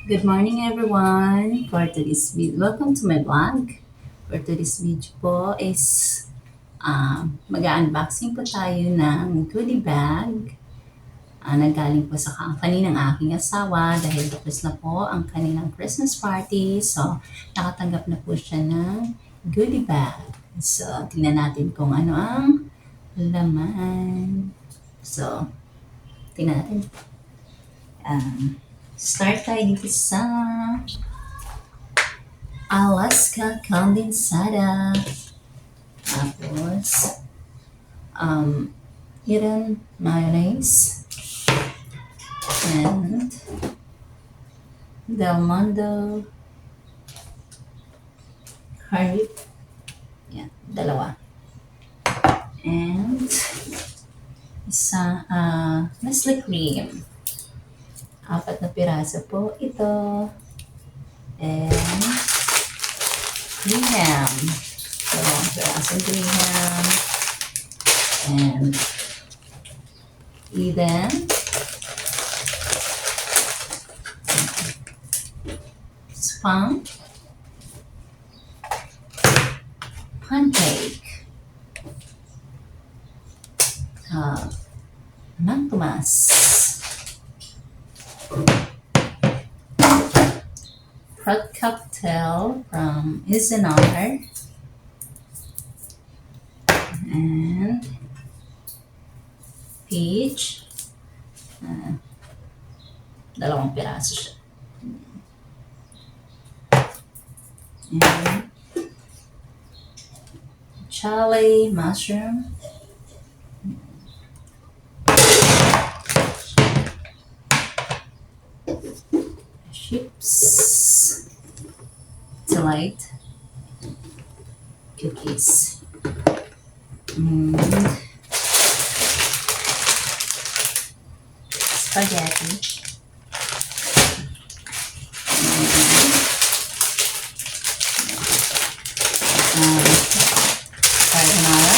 Good morning everyone. For today's video, welcome to my vlog. For today's video po is mag-unboxing po tayo ng goodie bag. Nanggaling po sa company ng aking asawa dahil tapos na po ang kanilang Christmas party. So, nakatanggap na po siya ng goodie bag. So, tingnan natin kung ano ang laman. So, tingnan natin. Start tayo dito sa Alaska condensada. Tapos, hidden mayonnaise. And Del Mondo curry. Yan, dalawa. And isa Nestle cream. 4 na piraso po ito. And graham. Dalawang pirasong graham. And Eden. Spam. Pancake. Mang Tomas. Fruit cocktail from Isenar. And peach. Dalawang piraso siya. And chili mushroom. Chips. Delight. Cookies. And spaghetti. Carbonara.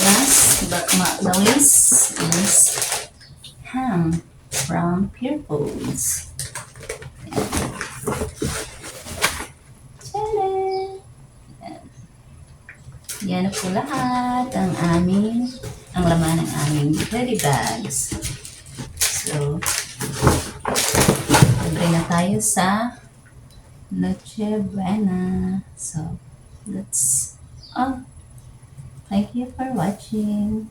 Last but not the least is ham from Pure Foods. Tada! Yan na po lahat ang laman ng aming goodie bags. So, libre na tayo sa Noche Buena. So, that's all. Thank you for watching.